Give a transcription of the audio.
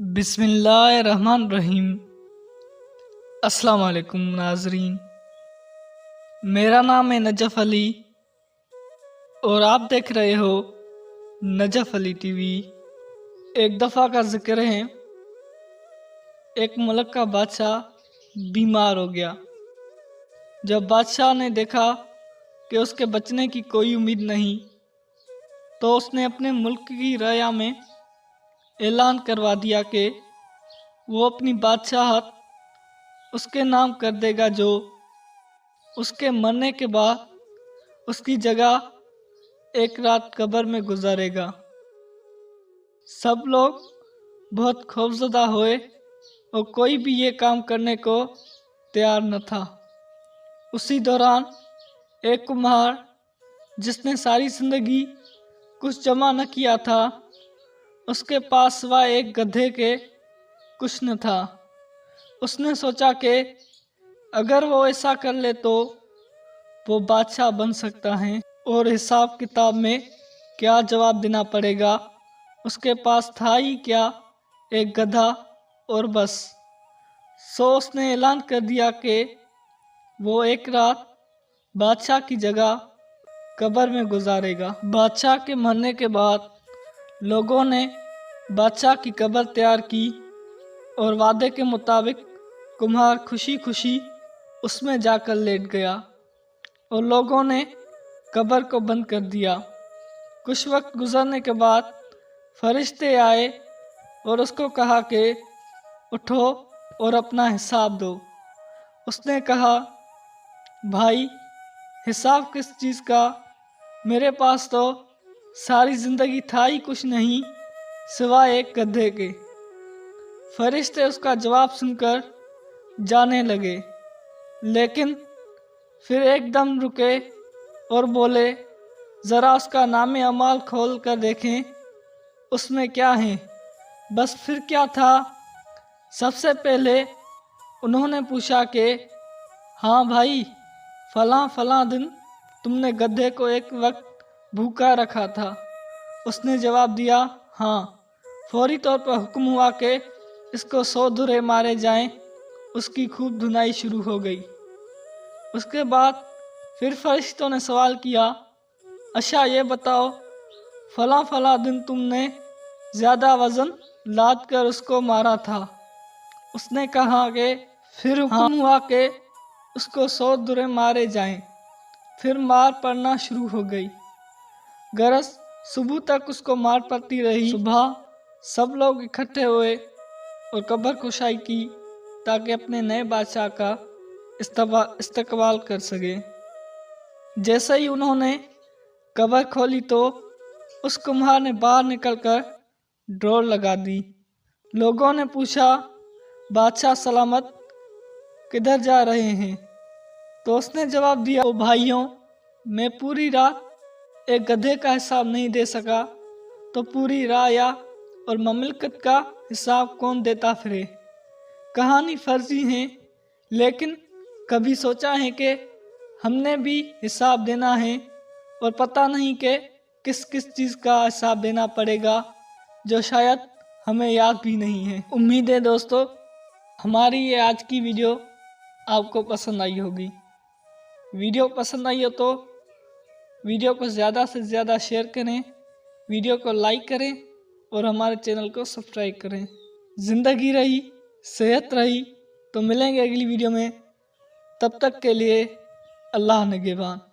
بسم اللہ الرحمن الرحیم۔ السلام علیکم ناظرین، میرا نام ہے نجف علی اور آپ دیکھ رہے ہو نجف علی ٹی وی۔ ایک دفعہ کا ذکر ہے، ایک ملک کا بادشاہ بیمار ہو گیا۔ جب بادشاہ نے دیکھا کہ اس کے بچنے کی کوئی امید نہیں تو اس نے اپنے ملک کی رعایا میں اعلان کروا دیا کہ وہ اپنی بادشاہت اس کے نام کر دے گا، جو اس کے مرنے کے بعد اس کی جگہ ایک رات قبر میں گزارے گا۔ سب لوگ بہت خوفزدہ ہوئے اور کوئی بھی یہ کام کرنے کو تیار نہ تھا۔ اسی دوران ایک کمہار جس نے ساری زندگی کچھ جمع نہ کیا تھا، اس کے پاس سوائے ایک گدھے کے کچھ نہ تھا۔ اس نے سوچا کہ اگر وہ ایسا کر لے تو وہ بادشاہ بن سکتا ہے، اور حساب کتاب میں کیا جواب دینا پڑے گا، اس کے پاس تھا ہی کیا، ایک گدھا اور بس۔ سو اس نے اعلان کر دیا کہ وہ ایک رات بادشاہ کی جگہ قبر میں گزارے گا۔ بادشاہ کے مرنے کے بعد لوگوں نے بادشاہ کی قبر تیار کی اور وعدے کے مطابق کمہار خوشی خوشی اس میں جا کر لیٹ گیا اور لوگوں نے قبر کو بند کر دیا۔ کچھ وقت گزرنے کے بعد فرشتے آئے اور اس کو کہا کہ اٹھو اور اپنا حساب دو۔ اس نے کہا، بھائی حساب کس چیز کا، میرے پاس تو ساری زندگی تھا ہی کچھ نہیں سوائے ایک گدھے کے۔ فرشتے اس کا جواب سن کر جانے لگے، لیکن پھر ایک دم رکے اور بولے، ذرا اس کا نام اعمال کھول کر دیکھیں اس میں کیا ہے۔ بس پھر کیا تھا؟ سب سے پہلے انہوں نے پوچھا کہ ہاں بھائی، فلاں فلاں دن تم نے گدھے کو ایک وقت بھوکا رکھا تھا۔ اس نے جواب دیا ہاں۔ فوری طور پر حکم ہوا کہ اس کو 100 دھرے مارے جائیں۔ اس کی خوب دھنائی شروع ہو گئی۔ اس کے بعد پھر فرشتوں نے سوال کیا، اچھا یہ بتاؤ، فلاں فلاں دن تم نے زیادہ وزن لاد کر اس کو مارا تھا۔ اس نے کہا کہ پھر حکم ہوا کہ اس کو 100 دھرے مارے جائیں۔ پھر مار پڑنا شروع ہو گئی، غرض صبح تک اس کو مار پڑتی رہی۔ صبح سب لوگ اکٹھے ہوئے اور قبر کشائی کی تاکہ اپنے نئے بادشاہ کا استقبال کر سکے۔ جیسے ہی انہوں نے قبر کھولی تو اس کمہار نے باہر نکل کر ڈور لگا دی۔ لوگوں نے پوچھا، بادشاہ سلامت، کدھر جا رہے ہیں؟ تو اس نے جواب دیا، او بھائیوں، میں پوری رات ایک گدھے کا حساب نہیں دے سکا تو پوری رعایا اور مملکت کا حساب کون دیتا پھرے۔ کہانی فرضی ہے، لیکن کبھی سوچا ہے کہ ہم نے بھی حساب دینا ہے اور پتہ نہیں کہ کس کس چیز کا حساب دینا پڑے گا جو شاید ہمیں یاد بھی نہیں ہے۔ امید ہے دوستو ہماری یہ آج کی ویڈیو آپ کو پسند آئی ہوگی۔ ویڈیو پسند آئی ہو تو ویڈیو کو زیادہ سے زیادہ شیئر کریں، ویڈیو کو لائک کریں اور ہمارے چینل کو سبسکرائب کریں۔ زندگی رہی، صحت رہی تو ملیں گے اگلی ویڈیو میں، تب تک کے لیے اللہ نگہبان۔